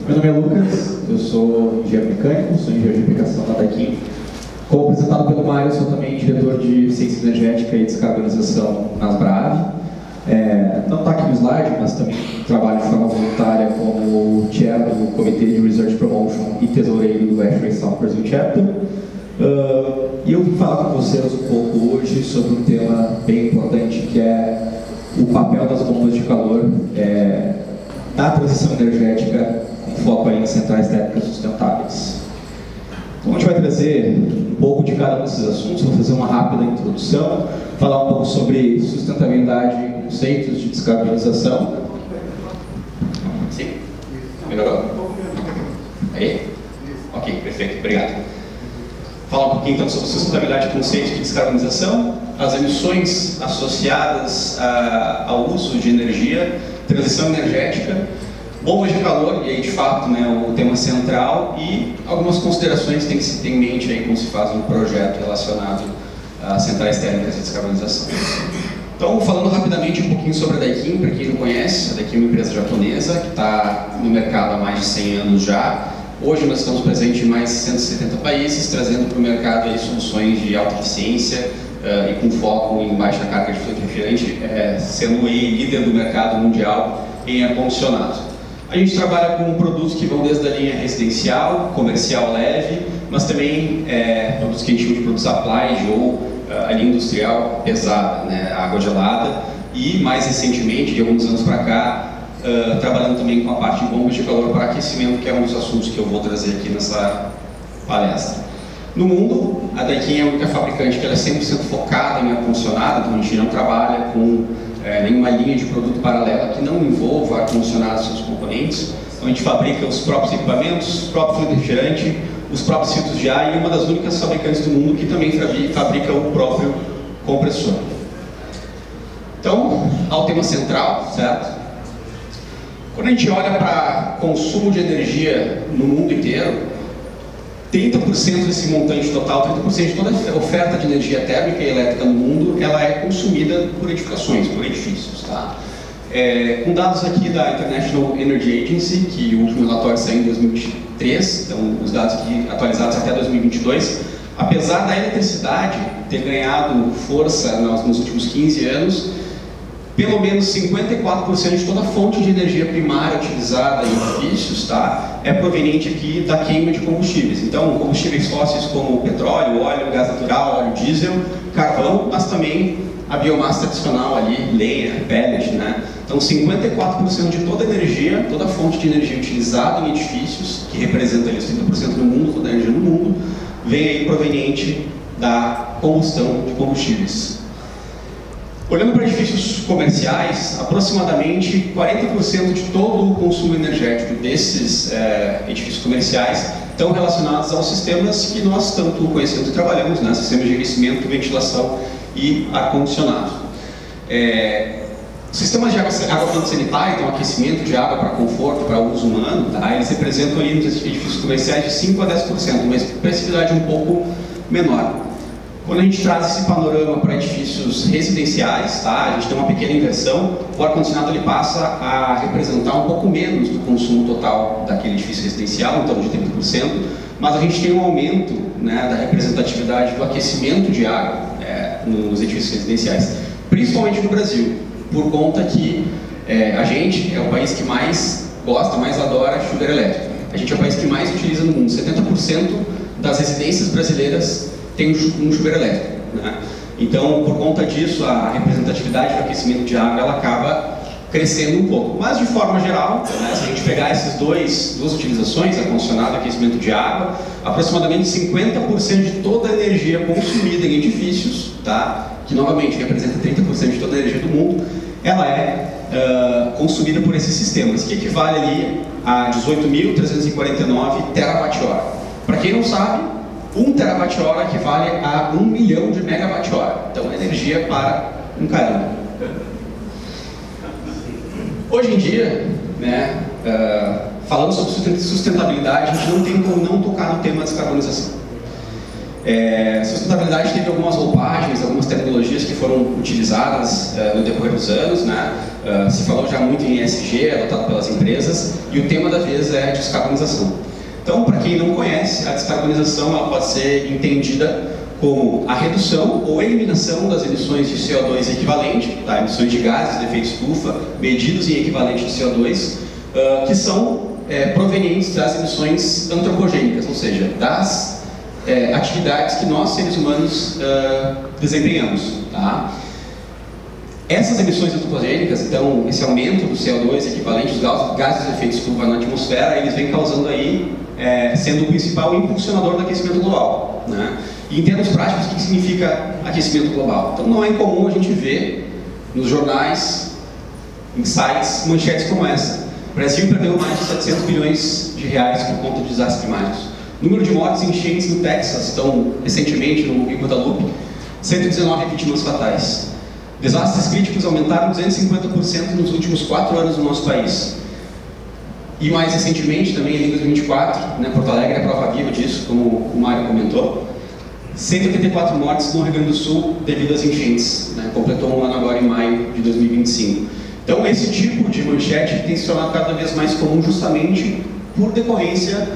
Meu nome é Lucas, eu sou engenheiro mecânico, sou engenheiro de aplicação da Daikin. Como apresentado pelo Mário, sou também diretor de eficiência energética e descarbonização na Asbrav. Não está aqui no slide, mas também trabalho de forma voluntária como chair do Comitê de Research Promotion e tesoureiro do ASHRAE South Brazil Chapter. E eu vim falar com vocês um pouco hoje sobre um tema bem importante, que é o papel das bombas de calor na transição energética, com foco aí em centrais térmicas sustentáveis. Então a gente vai trazer um pouco de cada um desses assuntos, vou fazer uma rápida introdução, falar um pouco sobre sustentabilidade e conceitos de descarbonização. Sim? Melhorou? Aí? Ok, perfeito, obrigado. Falar um pouquinho então sobre sustentabilidade e conceitos de descarbonização, as emissões associadas ao uso de energia, transição energética, bombas de calor, e aí de fato o tema central, e algumas considerações que tem que se ter em mente aí quando se faz um projeto relacionado a centrais térmicas e descarbonização. Então, falando rapidamente um pouquinho sobre a Daikin, para quem não conhece, a Daikin é uma empresa japonesa que está no mercado há mais de 100 anos já. Hoje nós estamos presentes em mais de 170 países, trazendo para o mercado aí soluções de alta eficiência e com foco em baixa carga de fluido refrigerante, sendo aí líder do mercado mundial em ar-condicionado. A gente trabalha com produtos que vão desde a linha residencial, comercial leve, mas também produtos que a gente chama de produtos applied ou a linha industrial pesada, água gelada, e mais recentemente, de alguns anos para cá, trabalhando também com a parte de bombas de calor para aquecimento, que é um dos assuntos que eu vou trazer aqui nessa palestra. No mundo, a Daikin é a única fabricante que ela é 100% focada em ar-condicionado, então a gente não trabalha com nenhuma linha de produto paralela que não envolva ar-condicionado e seus componentes. Então a gente fabrica os próprios equipamentos, o próprio fluido refrigerante, os próprios filtros de ar, e uma das únicas fabricantes do mundo que também fabrica o próprio compressor. Então, ao tema central, certo? Quando a gente olha para consumo de energia no mundo inteiro, 30% desse montante total, 30% de toda a oferta de energia térmica e elétrica no mundo, ela é consumida por edificações, por edifícios. Tá? Com dados aqui da International Energy Agency, que o último relatório saiu em 2023, então os dados aqui atualizados até 2022, apesar da eletricidade ter ganhado força nos últimos 15 anos, pelo menos 54% de toda a fonte de energia primária utilizada em edifícios é proveniente aqui da queima de combustíveis. Então, combustíveis fósseis como petróleo, óleo, gás natural, óleo diesel, carvão, mas também a biomassa tradicional ali, lenha, pellet, Então, 54% de toda a energia, toda a fonte de energia utilizada em edifícios, que representa ali os 30% do mundo, toda a energia no mundo, vem aí proveniente da combustão de combustíveis. Olhando para edifícios comerciais, aproximadamente 40% de todo o consumo energético desses edifícios comerciais estão relacionados aos sistemas que nós tanto conhecemos e trabalhamos, sistemas de aquecimento, ventilação e ar-condicionado. Sistemas de água quente sanitária, então aquecimento de água para conforto, para uso humano, eles representam ali nos edifícios comerciais de 5 a 10%, uma expressividade um pouco menor. Quando a gente traz esse panorama para edifícios residenciais, a gente tem uma pequena inversão, o ar-condicionado ele passa a representar um pouco menos do consumo total daquele edifício residencial, em torno de 30%, mas a gente tem um aumento da representatividade do aquecimento de água nos edifícios residenciais, principalmente no Brasil, por conta que a gente é o país que mais gosta, mais adora chuveiro elétrico. A gente é o país que mais utiliza no mundo, 70% das residências brasileiras tem um chuveiro elétrico. Então, por conta disso, a representatividade do aquecimento de água ela acaba crescendo um pouco. Mas, de forma geral, se a gente pegar essas duas utilizações, ar-condicionado e aquecimento de água, aproximadamente 50% de toda a energia consumida em edifícios, que novamente representa 30% de toda a energia do mundo, ela é consumida por esses sistemas, que equivale ali a 18.349 terawatt-hora. Para quem não sabe, 1 terawatt-hora equivale a 1 milhão de megawatt-hora. Então, é energia para um caramba. Hoje em dia, falando sobre sustentabilidade, a gente não tem como não tocar no tema descarbonização. Sustentabilidade teve algumas roupagens, algumas tecnologias que foram utilizadas no decorrer dos anos, Se falou já muito em ESG, adotado pelas empresas, e o tema da vez é a descarbonização. Então, para quem não conhece, a descarbonização ela pode ser entendida como a redução ou eliminação das emissões de CO2 equivalente, tá? Emissões de gases de efeito estufa, medidos em equivalente de CO2, que são provenientes das emissões antropogênicas, ou seja, das atividades que nós, seres humanos, desempenhamos. Tá? Essas emissões antropogênicas, então, esse aumento do CO2 equivalente aos gases de efeito estufa na atmosfera, eles vêm causando aí, sendo o principal impulsionador do aquecimento global. Né? E em termos práticos, o que significa aquecimento global? Então, não é incomum a gente ver nos jornais, em sites, manchetes como essa. O Brasil perdeu mais de 700 bilhões de reais por conta de desastres climáticos. Número de mortes em enchentes no Texas, então, recentemente, no Rio Guadalupe, 119 vítimas fatais. Desastres críticos aumentaram 250% nos últimos 4 anos no nosso país. E mais recentemente, também em 2024, né, Porto Alegre é a prova viva disso, como o Mário comentou, 184 mortes no Rio Grande do Sul devido às enchentes. Né, completou um ano agora em maio de 2025. Então, esse tipo de manchete tem se tornado cada vez mais comum justamente por decorrência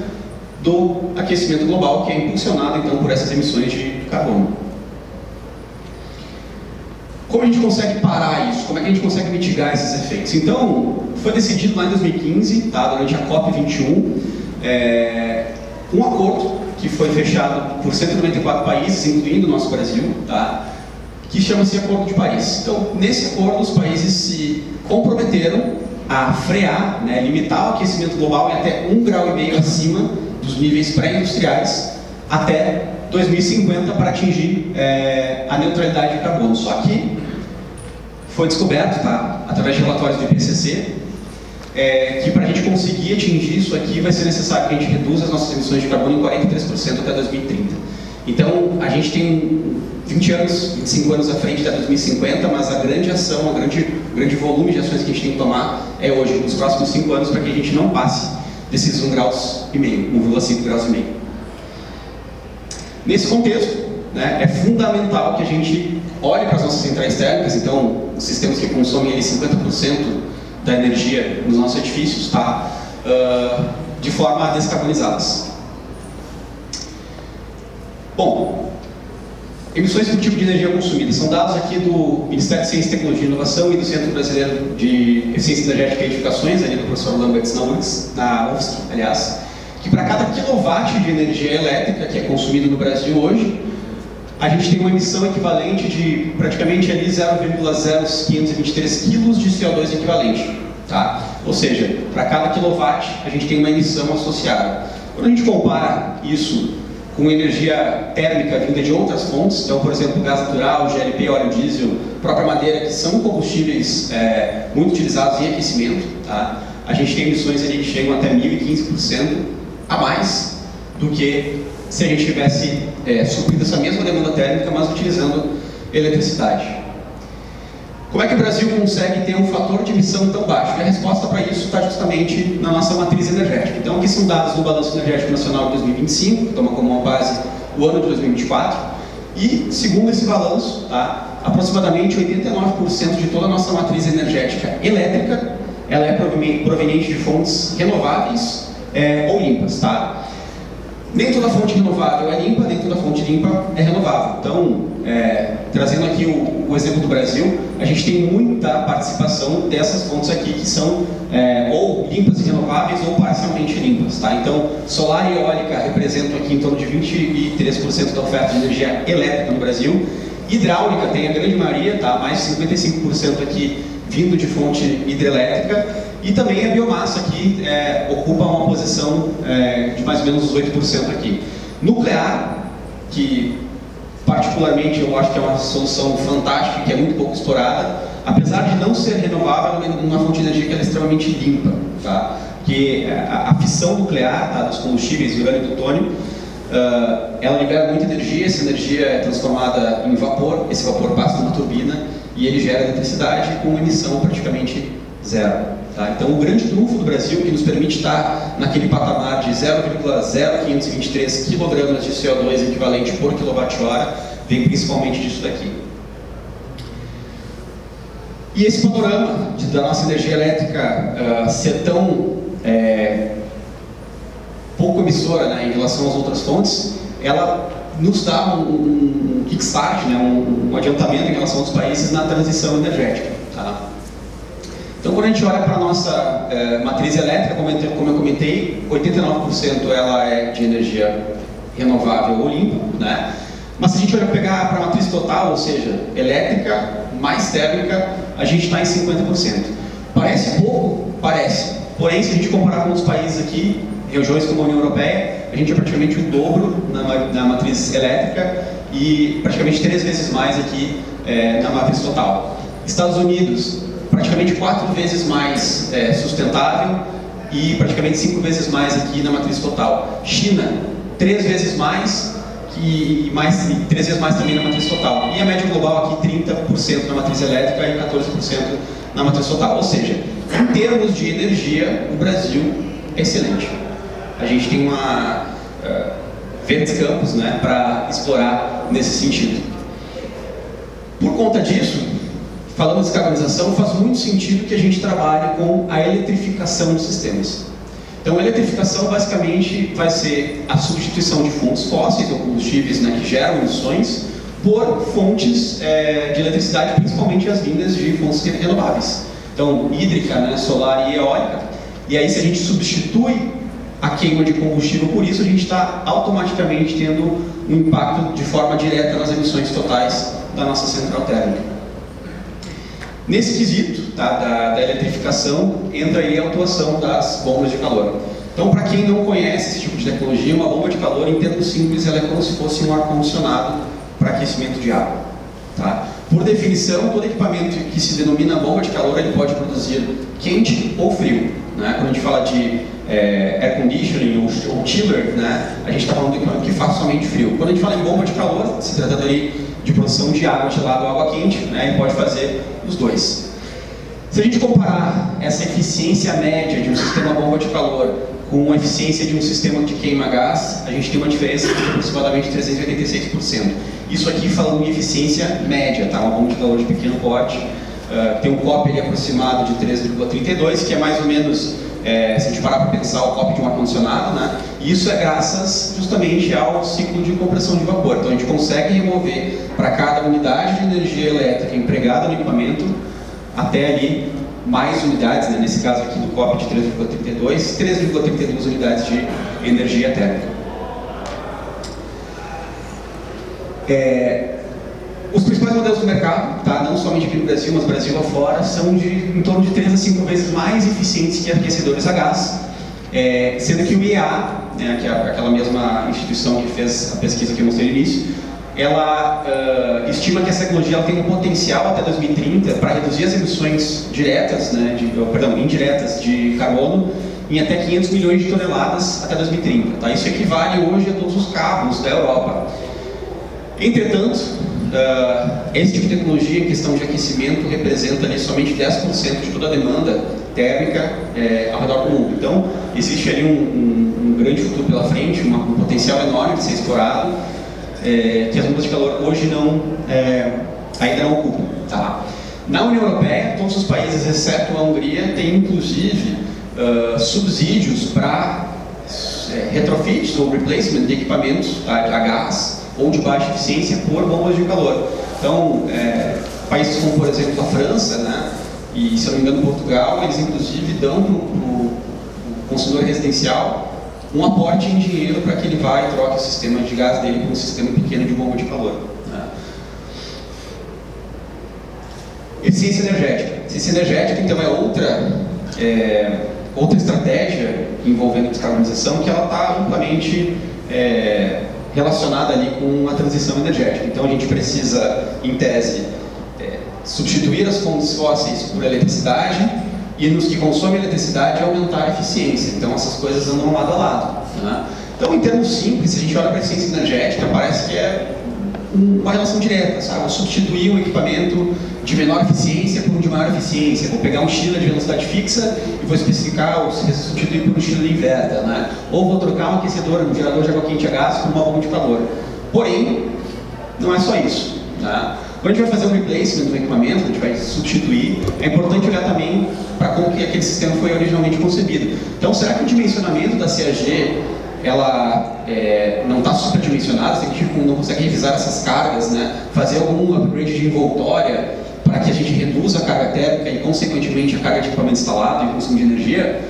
do aquecimento global, que é impulsionado, então, por essas emissões de carbono. Como a gente consegue parar isso? Como é que a gente consegue mitigar esses efeitos? Então, foi decidido lá em 2015, tá, durante a COP21, um acordo que foi fechado por 194 países, incluindo o nosso Brasil, tá, que chama-se Acordo de Paris. Então, nesse acordo, os países se comprometeram a frear, né, limitar o aquecimento global em até 1,5 grau acima dos níveis pré-industriais até 2050 para atingir a neutralidade de carbono. Só que foi descoberto, tá, através de relatórios do IPCC, que para a gente conseguir atingir isso aqui vai ser necessário que a gente reduza as nossas emissões de carbono em 43% até 2030. Então, a gente tem 20 anos, 25 anos à frente até 2050, mas a grande ação, o grande volume de ações que a gente tem que tomar é hoje, nos próximos 5 anos, para que a gente não passe desses 1,5 graus, 1,5 graus. Nesse contexto, né, é fundamental que a gente olhe para as nossas centrais térmicas, então, os sistemas que consomem ali 50% da energia nos nossos edifícios, tá, de forma a descarbonizá-las. Bom, emissões por tipo de energia consumida. São dados aqui do Ministério de Ciência, Tecnologia e Inovação e do Centro Brasileiro de Eficiência Energética e Edificações, ali do professor Lamberts na UFSC, aliás, que para cada quilowatt de energia elétrica que é consumido no Brasil hoje, a gente tem uma emissão equivalente de praticamente ali 0,0523 kg de CO2 equivalente. Tá? Ou seja, para cada quilowatt a gente tem uma emissão associada. Quando a gente compara isso com energia térmica vinda de outras fontes, então, por exemplo, gás natural, GLP, óleo diesel, própria madeira, que são combustíveis muito utilizados em aquecimento, tá? A gente tem emissões ali que chegam até 1015% a mais do que se a gente tivesse suprido essa mesma demanda térmica, mas utilizando eletricidade. Como é que o Brasil consegue ter um fator de emissão tão baixo? E a resposta para isso está justamente na nossa matriz energética. Então, aqui são dados do Balanço Energético Nacional de 2025, que toma como uma base o ano de 2024, e, segundo esse balanço, tá, aproximadamente 89% de toda a nossa matriz energética elétrica, ela é proveniente de fontes renováveis ou limpas. Tá? Nem toda fonte renovável é limpa, nem toda fonte limpa é renovável. Então, trazendo aqui o exemplo do Brasil, a gente tem muita participação dessas fontes aqui que são ou limpas e renováveis ou parcialmente limpas. Tá? Então, solar e eólica representam aqui em torno de 23% da oferta de energia elétrica no Brasil. Hidráulica tem a grande maioria, tá? Mais de 55% aqui vindo de fonte hidrelétrica. E também a biomassa aqui ocupa uma posição de mais ou menos uns 8% aqui. Nuclear, que particularmente eu acho que é uma solução fantástica, que é muito pouco explorada, apesar de não ser renovável, é uma fonte de energia que é extremamente limpa. Tá? Que a fissão nuclear, tá, dos combustíveis de urânio e plutônio, ela libera muita energia, essa energia é transformada em vapor, esse vapor passa numa turbina e ele gera eletricidade com emissão praticamente zero. Tá? Então, o grande trunfo do Brasil, que nos permite estar naquele patamar de 0,0523 kg de CO2 equivalente por kWh, vem principalmente disso daqui. E esse panorama da nossa energia elétrica ser tão pouco emissora, né, em relação às outras fontes, ela nos dá um kickstart, né, um adiantamento em relação aos países na transição energética. Tá? Então, quando a gente olha para a nossa matriz elétrica, como eu comentei, 89% ela é de energia renovável ou limpa, né? Mas se a gente olhar pegar para a matriz total, ou seja, elétrica mais térmica, a gente está em 50%. Parece pouco? Parece. Porém, se a gente comparar com outros países aqui, regiões como a União Europeia, a gente é praticamente o dobro na matriz elétrica e praticamente 3 vezes mais aqui na matriz total. Estados Unidos, praticamente 4 vezes mais sustentável e praticamente 5 vezes mais aqui na matriz total. China, 3 vezes mais e 3 vezes mais também na matriz total. E a média global aqui 30% na matriz elétrica e 14% na matriz total. Ou seja, em termos de energia, o Brasil é excelente. A gente tem verdes campos, né, para explorar nesse sentido. Por conta disso, falando de descarbonização, faz muito sentido que a gente trabalhe com a eletrificação dos sistemas. Então, a eletrificação basicamente vai ser a substituição de fontes fósseis ou combustíveis, né, que geram emissões por fontes de eletricidade, principalmente as vindas de fontes renováveis. Então, hídrica, né, solar e eólica. E aí, se a gente substitui a queima de combustível por isso, a gente está automaticamente tendo um impacto de forma direta nas emissões totais da nossa central térmica. Nesse quesito da eletrificação, entra aí a atuação das bombas de calor. Então, para quem não conhece esse tipo de tecnologia, uma bomba de calor, em termos simples, ela é como se fosse um ar-condicionado para aquecimento de água. Tá? Por definição, todo equipamento que se denomina bomba de calor, ele pode produzir quente ou frio. Né? Quando a gente fala de air conditioning ou chiller, né? A gente está falando de equipamento que faz somente frio. Quando a gente fala em bomba de calor, se tratando aí de produção de água gelada ou água quente, né? Ele pode fazer os dois. Se a gente comparar essa eficiência média de um sistema bomba de calor com a eficiência de um sistema de queima-gás, a gente tem uma diferença de aproximadamente 386%. Isso aqui falando em eficiência média, tá? Uma bomba de calor de pequeno porte, tem um COP ali aproximado de 3,32, que é mais ou menos, se a gente parar para pensar, o COP de um ar-condicionado, né? E isso é graças justamente ao ciclo de compressão de vapor. Então a gente consegue remover para cada unidade de energia elétrica empregada no equipamento até ali mais unidades, né? Nesse caso aqui do COP de 3,32 unidades de energia térmica. Os principais modelos do mercado, tá? Não somente aqui no Brasil, mas Brasil afora, são em torno de 3 a 5 vezes mais eficientes que aquecedores a gás, sendo que o IEA, né, que é aquela mesma instituição que fez a pesquisa que eu mostrei no início, ela estima que essa tecnologia ela tem um potencial até 2030 para reduzir as emissões diretas, né, indiretas de carbono em até 500 milhões de toneladas até 2030. Tá? Isso equivale hoje a todos os carros da Europa. Entretanto, esse tipo de tecnologia em questão de aquecimento representa ali somente 10% de toda a demanda térmica ao redor do mundo. Então, existe ali um grande futuro pela frente, um potencial enorme de ser explorado, que as bombas de calor hoje ainda não ocupam. Tá? Na União Europeia, todos os países, exceto a Hungria, têm inclusive subsídios para retrofits ou replacement de equipamentos a gás ou de baixa eficiência por bombas de calor. Então, países como, por exemplo, a França, né, e, se eu não me engano, Portugal, eles inclusive dão para o consumidor residencial um aporte em dinheiro para que ele vá e troque o sistema de gás dele por um sistema pequeno de bomba de calor. Né. Eficiência energética. Eficiência energética, então, é outra estratégia envolvendo descarbonização que ela está amplamente relacionada ali com a transição energética. Então a gente precisa, em tese, substituir as fontes fósseis por eletricidade e nos que consomem eletricidade aumentar a eficiência. Então essas coisas andam lado a lado. Né? Então, em termos simples, se a gente olha para a eficiência energética, parece que é uma relação direta, sabe? Vou substituir um equipamento de menor eficiência por um de maior eficiência. Vou pegar um chiller de velocidade fixa e vou especificar ou substituir por um chiller inverter, né? Ou vou trocar um aquecedor, um gerador de água quente a gás por uma bomba de calor. Porém, não é só isso. Né? Quando a gente vai fazer um replacement do equipamento, a gente vai substituir, é importante olhar também para como que aquele sistema foi originalmente concebido. Então, será que o dimensionamento da CAG ela não está superdimensionada? Você não consegue revisar essas cargas, né? Fazer algum upgrade de envoltória para que a gente reduza a carga térmica e, consequentemente, a carga de equipamento instalado e o consumo de energia?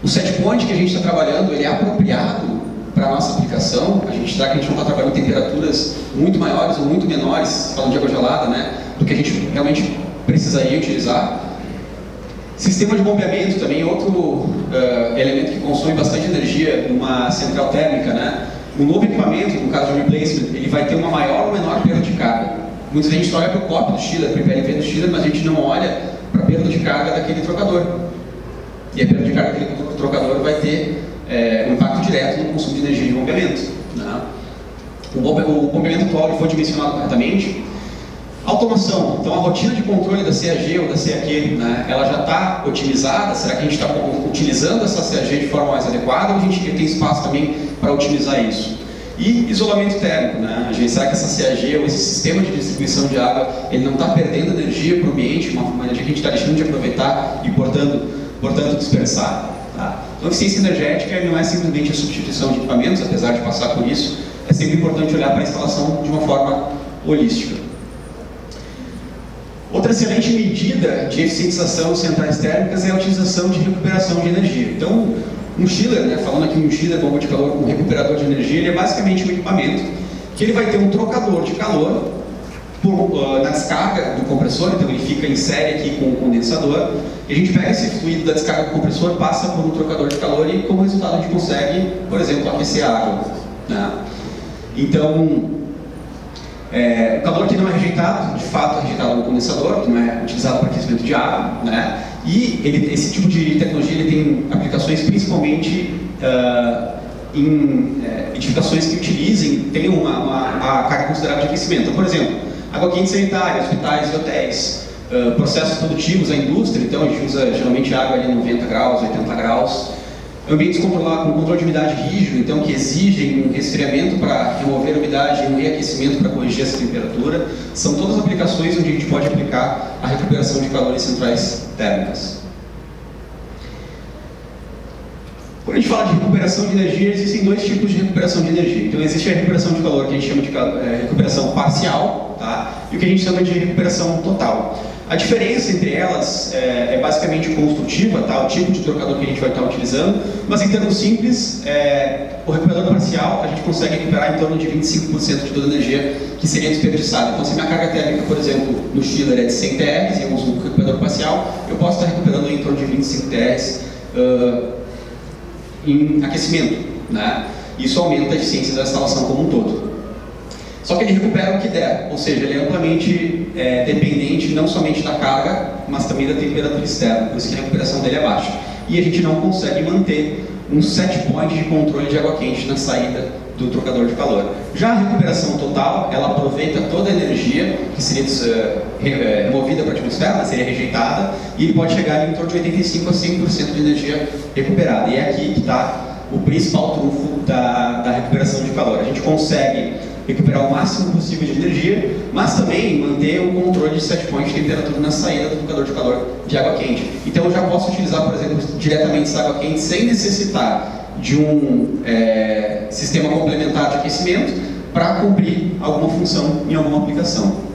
O set point que a gente está trabalhando, ele é apropriado para a nossa aplicação? Será que a gente não está trabalhando em temperaturas muito maiores ou muito menores, falando de água gelada, né, do que a gente realmente precisaria utilizar? Sistema de bombeamento também é outro elemento que consome bastante energia numa central térmica, né? Um novo equipamento, no caso de replacement, ele vai ter uma maior ou menor perda de carga. Muitas vezes a gente olha para o COP do chiller, para o PLV do chiller, mas a gente não olha para a perda de carga daquele trocador. E a perda de carga daquele trocador vai ter um impacto direto no consumo de energia de bombeamento, né? O bombeamento atual foi dimensionado corretamente. Automação. Então, a rotina de controle da CAG ou da CAQ, né, ela já está otimizada? Será que a gente está utilizando essa CAG de forma mais adequada ou a gente tem espaço também para otimizar isso? E isolamento térmico, né? Será que essa CAG ou esse sistema de distribuição de água, ele não está perdendo energia para o ambiente, uma energia que a gente está deixando de aproveitar e, portanto dispersar? Tá? Então, a eficiência energética não é simplesmente a substituição de equipamentos, apesar de passar por isso, é sempre importante olhar para a instalação de uma forma holística. Outra excelente medida de eficientização de centrais térmicas é a utilização de recuperação de energia. Então, um chiller, né, falando aqui um chiller, bomba de calor com recuperador de energia, ele é basicamente um equipamento que ele vai ter um trocador de calor na descarga do compressor, então ele fica em série aqui com o condensador, e a gente pega esse fluido da descarga do compressor, passa por um trocador de calor e, como resultado, a gente consegue, por exemplo, aquecer a água, né? Então, o calor que não é rejeitado, de fato é rejeitado no condensador, que não é utilizado para aquecimento de água, né? E esse tipo de tecnologia ele tem aplicações principalmente em edificações que tenham uma carga considerável de aquecimento. Então, por exemplo, água quente sanitária, hospitais e hotéis, processos produtivos, a indústria, então a gente usa geralmente água ali 90 graus, 80 graus. Ambientes com controle de umidade rígido, então que exigem um resfriamento para remover a umidade e um reaquecimento para corrigir essa temperatura, são todas aplicações onde a gente pode aplicar a recuperação de calor em centrais térmicas. Quando a gente fala de recuperação de energia, existem dois tipos de recuperação de energia. Então existe a recuperação de calor que a gente chama de recuperação parcial, tá? E o que a gente chama de recuperação total. A diferença entre elas é basicamente construtiva, tá? O tipo de trocador que a gente vai estar utilizando, mas em termos simples, o recuperador parcial a gente consegue recuperar em torno de 25% de toda a energia que seria desperdiçada. Então, se minha carga térmica, por exemplo, no chiller é de 100 TR e eu uso um recuperador parcial, eu posso estar recuperando em torno de 25 TR em aquecimento, né? Isso aumenta a eficiência da instalação como um todo. Só que ele recupera o que der, ou seja, ele é amplamente dependente não somente da carga, mas também da temperatura externa, por isso que a recuperação dele é baixa. E a gente não consegue manter um set point de controle de água quente na saída do trocador de calor. Já a recuperação total, ela aproveita toda a energia que seria removida para a atmosfera, seria rejeitada, e ele pode chegar ali em torno de 85% a 100% de energia recuperada. E é aqui que está o principal trunfo da recuperação de calor. A gente consegue recuperar o máximo possível de energia, mas também manter um controle de set point de temperatura na saída do trocador de calor de água quente. Então eu já posso utilizar, por exemplo, diretamente essa água quente sem necessitar de um sistema complementar de aquecimento para cumprir alguma função em alguma aplicação.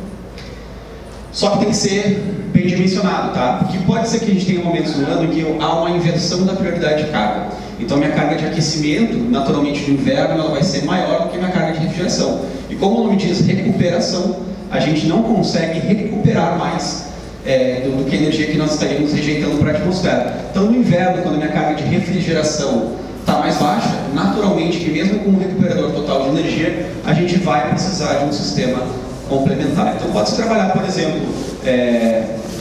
Só que tem que ser bem dimensionado, tá? Porque pode ser que a gente tenha momentos no ano em que há uma inversão da prioridade de carga. Então, minha carga de aquecimento, naturalmente no inverno, ela vai ser maior do que minha carga de refrigeração. E como o nome diz recuperação, a gente não consegue recuperar mais do que a energia que nós estaríamos rejeitando para a atmosfera. Então, no inverno, quando a minha carga de refrigeração está mais baixa, naturalmente, que mesmo com um recuperador total de energia, a gente vai precisar de um sistema complementar. Então, pode-se trabalhar, por exemplo,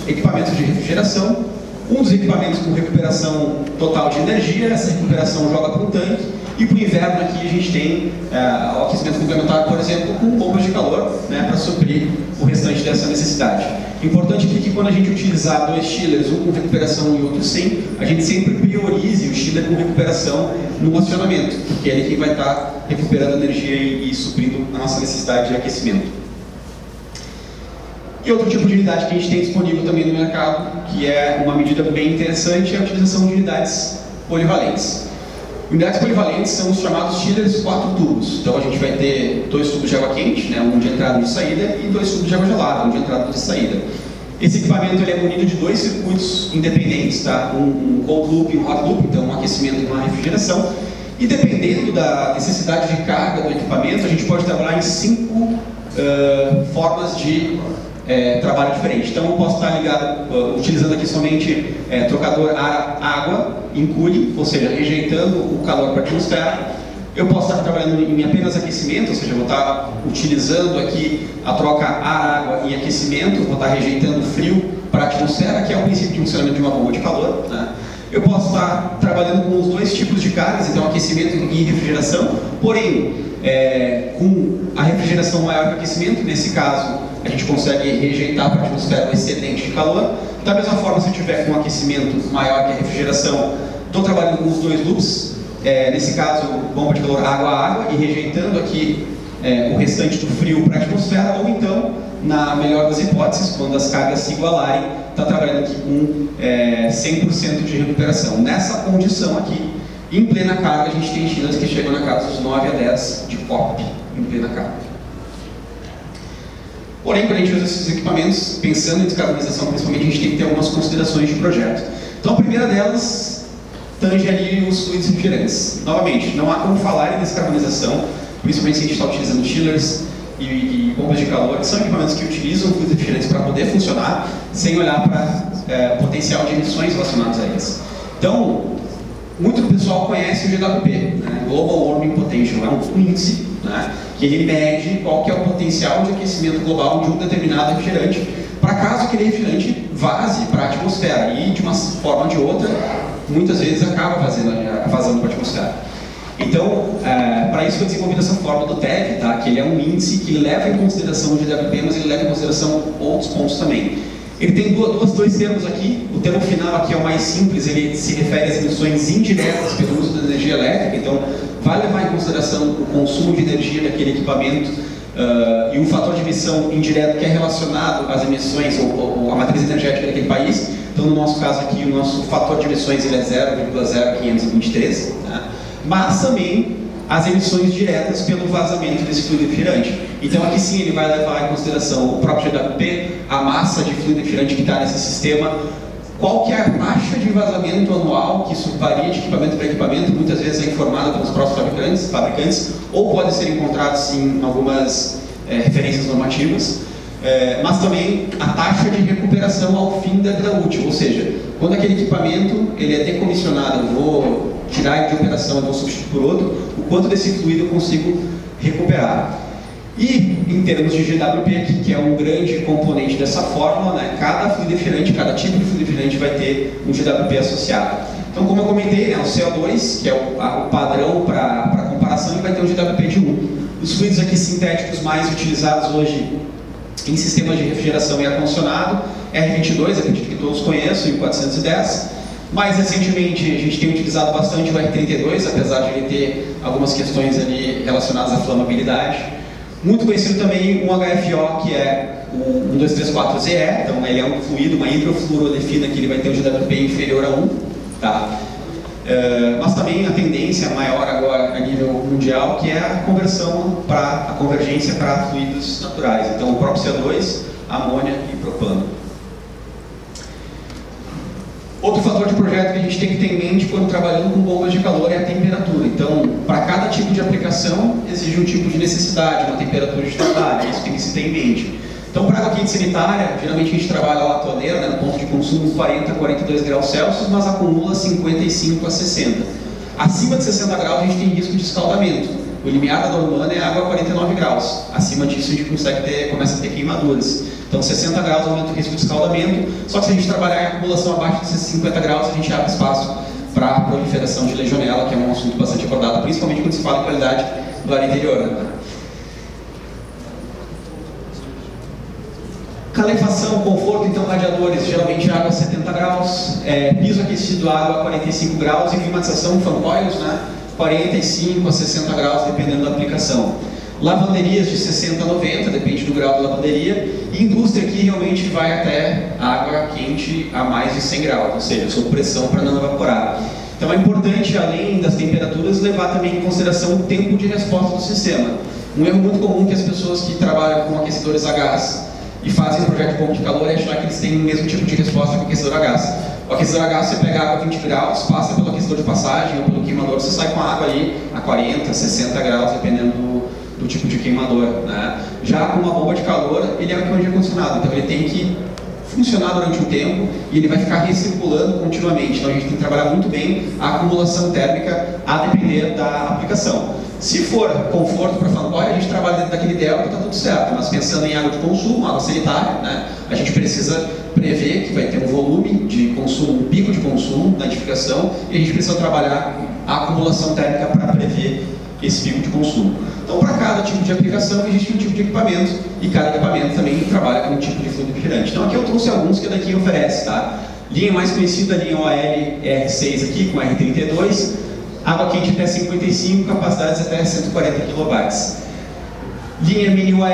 equipamentos de refrigeração. Um dos equipamentos com recuperação total de energia, essa recuperação joga para um tanque, e para o inverno aqui a gente tem o aquecimento complementar, por exemplo, com bombas de calor, né, para suprir o restante dessa necessidade. Importante aqui que quando a gente utilizar dois chillers, um com recuperação e outro sem, a gente sempre priorize o chiller com recuperação no acionamento, porque é ele que vai estar recuperando energia e suprindo a nossa necessidade de aquecimento. E outro tipo de unidade que a gente tem disponível também no mercado, que é uma medida bem interessante, é a utilização de unidades polivalentes. Unidades polivalentes são os chamados chillers 4 tubos. Então a gente vai ter 2 tubos de água quente, né, um de entrada e de saída, e 2 tubos de água gelada, um de entrada e de saída. Esse equipamento ele é munido de 2 circuitos independentes, tá? Um cold loop e um hot loop, então um aquecimento e uma refrigeração. E dependendo da necessidade de carga do equipamento, a gente pode trabalhar em 5 formas de trabalho diferente. Então eu posso estar ligado, utilizando aqui somente trocador ar-água em cooling, ou seja, rejeitando o calor para a atmosfera. Eu posso estar trabalhando em apenas aquecimento, ou seja, eu vou estar utilizando aqui a troca ar-água em aquecimento, vou estar rejeitando frio para a atmosfera, que é o princípio de funcionamento de uma bomba de calor, né? Eu posso estar trabalhando com os 2 tipos de cargas, então aquecimento e refrigeração, porém, com a refrigeração maior que o aquecimento, nesse caso, a gente consegue rejeitar para a atmosfera o excedente de calor. Da mesma forma, se eu tiver com um aquecimento maior que a refrigeração, estou trabalhando com os 2 loops, nesse caso, bomba de calor água a água, e rejeitando aqui o restante do frio para a atmosfera, ou então, na melhor das hipóteses, quando as cargas se igualarem, está trabalhando aqui com 100% de recuperação. Nessa condição aqui, em plena carga, a gente tem chillers que chegam na casa dos 9 a 10 de pop em plena carga. Porém, quando a gente usa esses equipamentos, pensando em descarbonização principalmente, a gente tem que ter algumas considerações de projeto. Então, a primeira delas tange ali os fluidos refrigerantes. Novamente, não há como falar em descarbonização, principalmente se a gente está utilizando chillers e bombas de calor, que são equipamentos que utilizam fluidos refrigerantes para poder funcionar, sem olhar para o potencial de emissões relacionadas a eles. Então, muito do pessoal conhece o GWP, né? Global Warming Potential, é um índice, né, que ele mede qual que é o potencial de aquecimento global de um determinado refrigerante, para caso aquele refrigerante vaze para a atmosfera, e de uma forma ou de outra, muitas vezes acaba vazando para a atmosfera. Então, para isso foi desenvolvida essa fórmula do TEV, tá? Que ele é um índice que leva em consideração o GWP, mas ele leva em consideração outros pontos também. Ele tem dois termos aqui. O termo final aqui é o mais simples, ele se refere às emissões indiretas pelo uso da energia elétrica, então vai levar em consideração o consumo de energia daquele equipamento e um fator de emissão indireto que é relacionado às emissões ou à matriz energética daquele país. Então, no nosso caso aqui, o nosso fator de emissões ele é 0,0523, né? Mas também as emissões diretas pelo vazamento desse fluido refrigerante. Então aqui sim ele vai levar em consideração o próprio GWP, a massa de fluido refrigerante que está nesse sistema, qual que é a taxa de vazamento anual, que isso varia de equipamento para equipamento, muitas vezes é informada pelos próprios fabricantes, ou pode ser encontrado sim em algumas referências normativas, mas também a taxa de recuperação ao fim da vida útil, ou seja, quando aquele equipamento ele é decomissionado, eu vou tirar de operação e vou substituir por outro, o quanto desse fluido eu consigo recuperar. E em termos de GWP aqui, que é um grande componente dessa fórmula, né, cada fluido refrigerante, cada tipo de fluido refrigerante vai ter um GWP associado. Então, como eu comentei, né, o CO2, que é o padrão para comparação, ele vai ter um GWP de 1. Os fluidos aqui sintéticos mais utilizados hoje em sistemas de refrigeração e ar-condicionado, R22, acredito que todos conheçam, e o 410. Mais recentemente, a gente tem utilizado bastante o R32, apesar de ele ter algumas questões ali relacionadas à flamabilidade. Muito conhecido também um HFO, que é o 1234ZE, então ele é um fluido, uma hidrofluorodefina, que ele vai ter um GWP inferior a 1. Tá? Mas também a tendência maior agora a nível mundial, que é a conversão a convergência para fluidos naturais. Então o próprio CO2, amônia e propano. Outro fator de projeto que a gente tem que ter em mente quando trabalhando com bombas de calor é a temperatura. Então, para cada tipo de aplicação, exige um tipo de necessidade, uma temperatura de trabalho, isso tem que se ter em mente. Então, para água quente sanitária, geralmente a gente trabalha a latoneira, né, no ponto de consumo 40 a 42 graus Celsius, mas acumula 55 a 60. Acima de 60 graus a gente tem risco de escaldamento. O limiar da norma humana é água a 49 graus. Acima disso a gente começa a ter queimaduras. Então 60 graus aumenta o risco de escaldamento, só que se a gente trabalhar em acumulação abaixo de 50 graus, a gente abre espaço para a proliferação de legionela, que é um assunto bastante abordado, principalmente quando se fala em qualidade do ar interior. Calefação, conforto, então radiadores, geralmente água a 70 graus, piso aquecido, água a 45 graus e climatização, fan coils, né, 45 a 60 graus, dependendo da aplicação. Lavanderias de 60 a 90, depende do grau da lavanderia, e indústria aqui realmente vai até água quente a mais de 100 graus, ou seja, sob pressão para não evaporar. Então é importante, além das temperaturas, levar também em consideração o tempo de resposta do sistema. Um erro muito comum que as pessoas que trabalham com aquecedores a gás e fazem projeto de bomba de calor é achar que eles têm o mesmo tipo de resposta que o aquecedor a gás. O aquecedor a gás, você pega água a 20 graus, passa pelo aquecedor de passagem ou pelo queimador, você sai com a água ali a 40, 60 graus, dependendo do tipo de queimador, né? Já com uma bomba de calor, ele é um equipamento de ar-condicionado, então ele tem que funcionar durante um tempo e ele vai ficar recirculando continuamente. Então a gente tem que trabalhar muito bem a acumulação térmica a depender da aplicação. Se for conforto para fanboy, a gente trabalha dentro daquele delta, está tudo certo. Mas pensando em água de consumo, água sanitária, né, a gente precisa prever que vai ter um volume de consumo, um pico de consumo na edificação, e a gente precisa trabalhar a acumulação térmica para prever esse pico de consumo. Então, para cada tipo de aplicação, existe um tipo de equipamento, e cada equipamento também trabalha com um tipo de fluido refrigerante. Então, aqui eu trouxe alguns que daqui oferece, tá? Linha mais conhecida, a linha OL R6 aqui, com R32, água quente até 55, capacidades até 140 kW. Linha Mini UAL,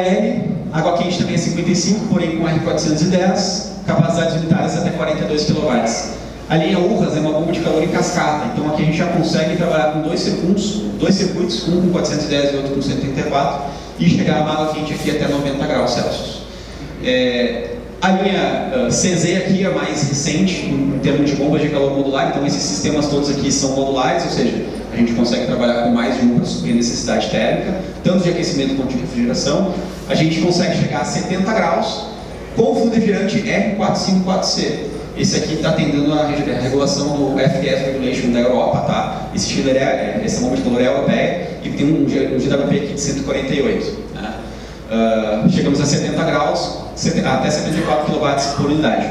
água quente também é 55, porém com R410, capacidades unitárias até 42 kW. A linha URRAS é uma bomba de calor em cascata, então aqui a gente já consegue trabalhar com dois circuitos, um com 410 e outro com 134, e chegar a uma água quente aqui até 90 graus Celsius. A linha CZ aqui é mais recente em termos de bombas de calor modular, então esses sistemas todos aqui são modulares, ou seja, a gente consegue trabalhar com mais de um para suprir a necessidade térmica, tanto de aquecimento quanto de refrigeração. A gente consegue chegar a 70 graus com o fluido refrigerante R454C. Esse aqui está atendendo a regulação do FTS Regulation da Europa, tá? Essa bomba de calor é europeia e tem um GWP aqui de 148. Né? Chegamos a 70 graus, até 74 kW por unidade.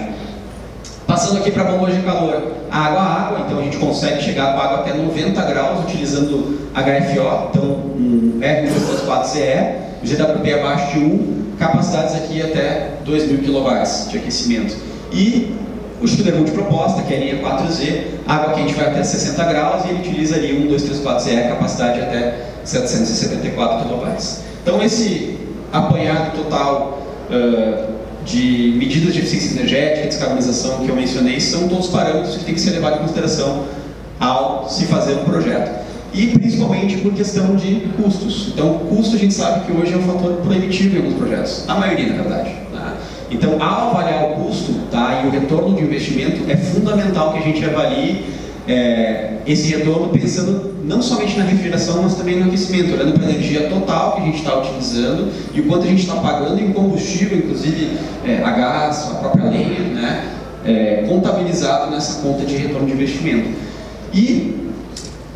Passando aqui para a bomba de calor, água a água, então a gente consegue chegar com água até 90 graus utilizando HFO, então um R234CE, GWP abaixo de 1, capacidades aqui até 2.000 kW de aquecimento. E o chiller multiproposta, que é a linha 4Z, água quente vai até 60 graus e ele utiliza ali 1234CE, capacidade até 774 kW. Então esse apanhado total de medidas de eficiência energética e descarbonização que eu mencionei são todos parâmetros que têm que ser levados em consideração ao se fazer um projeto. E principalmente por questão de custos. Então, o custo a gente sabe que hoje é um fator proibitivo em alguns projetos, na maioria, na verdade. Tá? Então, ao avaliar o custo, tá, e o retorno de investimento, é fundamental que a gente avalie esse retorno pensando não somente na refrigeração, mas também no aquecimento, olhando para a energia total que a gente está utilizando e o quanto a gente está pagando em combustível, inclusive a gás, a própria lenha, né, contabilizado nessa conta de retorno de investimento. E,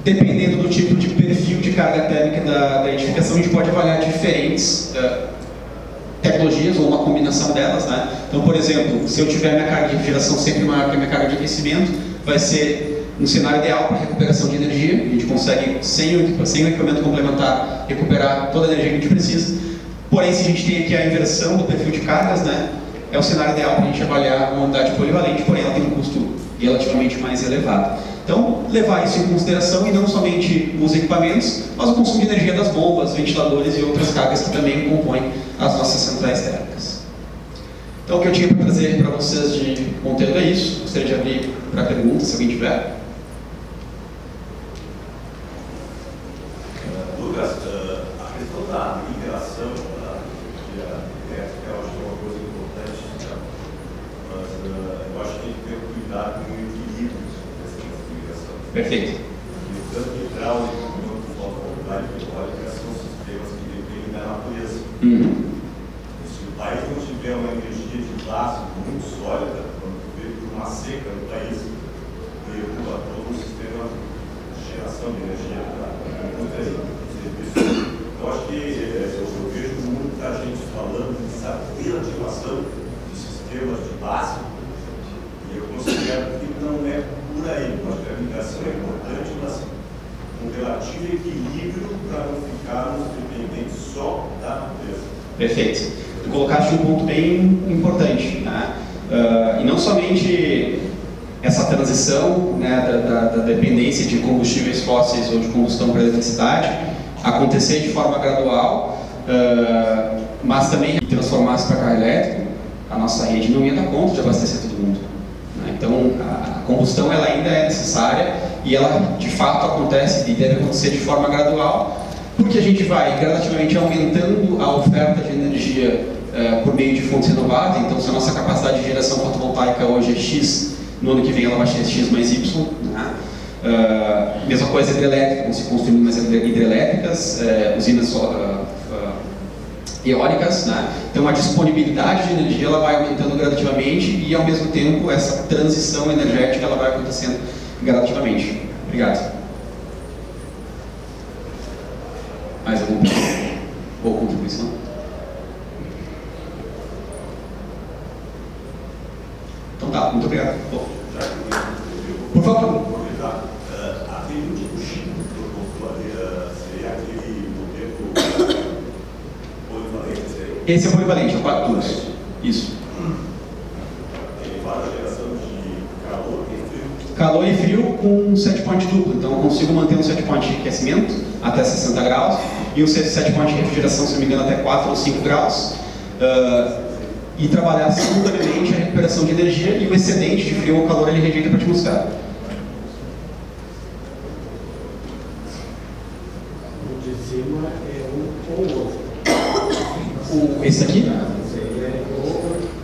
dependendo do tipo de perfil de carga térmica da edificação, a gente pode avaliar diferentes tecnologias ou uma combinação delas, né? Então, por exemplo, se eu tiver minha carga de refrigeração sempre maior que a minha carga de aquecimento, vai ser um cenário ideal para recuperação de energia. A gente consegue, sem o equipamento complementar, recuperar toda a energia que a gente precisa. Porém, se a gente tem aqui a inversão do perfil de cargas, né, é o cenário ideal para a gente avaliar uma unidade polivalente, porém ela tem um custo relativamente mais elevado. Então, levar isso em consideração e não somente os equipamentos, mas o consumo de energia das bombas, ventiladores e outras cargas que também compõem as nossas centrais térmicas. Então, o que eu tinha para trazer para vocês de conteúdo é isso. Gostaria de abrir para perguntas, se alguém tiver. Lucas, a questão da migração da energia elétrica, eu acho que é uma coisa importante, né? Mas eu acho que tem que ter cuidado com o equilíbrio dessa migração. Perfeito. E tanto hidráulico quanto fotovoltaica e eólica são sistemas que dependem da natureza. E se o país não tiver uma energia de base muito sólida, quando vê uma seca no país, derruba todo o sistema de geração de energia da indústria. Eu acho que eu vejo muita gente falando dessa relativação de sistemas de base e eu considero que não é por aí. Eu acho que a migração é importante, mas um relativo equilíbrio para não ficarmos dependentes só da natureza. Perfeito. Tu colocaste um ponto bem importante, né? E não somente essa transição, né, da dependência de combustíveis fósseis ou de combustão para eletricidade acontecer de forma gradual, mas também transformasse para carro elétrico, a nossa rede não ia dar conta de abastecer todo mundo. Né? Então, a combustão ela ainda é necessária e ela, de fato, acontece e deve acontecer de forma gradual, porque a gente vai gradativamente aumentando a oferta de energia por meio de fontes renováveis. Então, se a nossa capacidade de geração fotovoltaica hoje é X, no ano que vem ela vai ser X mais Y. Né? Mesma coisa hidrelétrica, vão se construindo mais hidrelétricas, usinas eólicas, né? Então a disponibilidade de energia ela vai aumentando gradativamente e ao mesmo tempo essa transição energética ela vai acontecendo gradativamente. Obrigado. Mais alguma boa contribuição? Então tá, muito obrigado. Por favor. Aquele último chip que eu consultaria seria aquele modelo polivalente? Esse é polivalente, é 4 turnos. Isso. Ele faz a geração de calor e frio? Calor e frio com set point duplo. Então eu consigo manter um set point de aquecimento até 60 graus e um set point de refrigeração, se não me engano, até 4 ou 5 graus. E trabalhar simultaneamente a recuperação de energia e o excedente de frio ou calor ele rejeita para a atmosfera. O de cima é um ou outro. Esse aqui?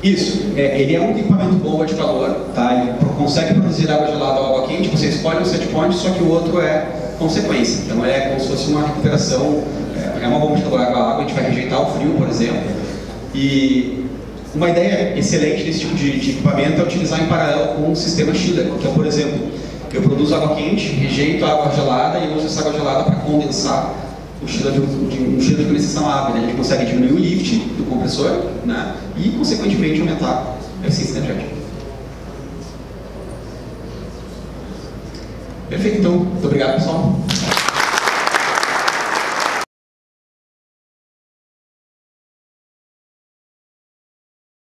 Isso. Ele é um equipamento bomba de calor, tá? Ele consegue produzir água gelada ou água quente, você escolhe um set point, só que o outro é consequência. Então é como se fosse uma recuperação, é uma bomba de calor água, a gente vai rejeitar o frio, por exemplo. E uma ideia excelente desse tipo de equipamento é utilizar em paralelo com um sistema chiller. Então, por exemplo, eu produzo água quente, rejeito a água gelada e uso essa água gelada para condensar o chiller de condensação água. A gente consegue diminuir o lift do compressor, né? E, consequentemente, aumentar a eficiência energética. Perfeito, então. Muito obrigado, pessoal.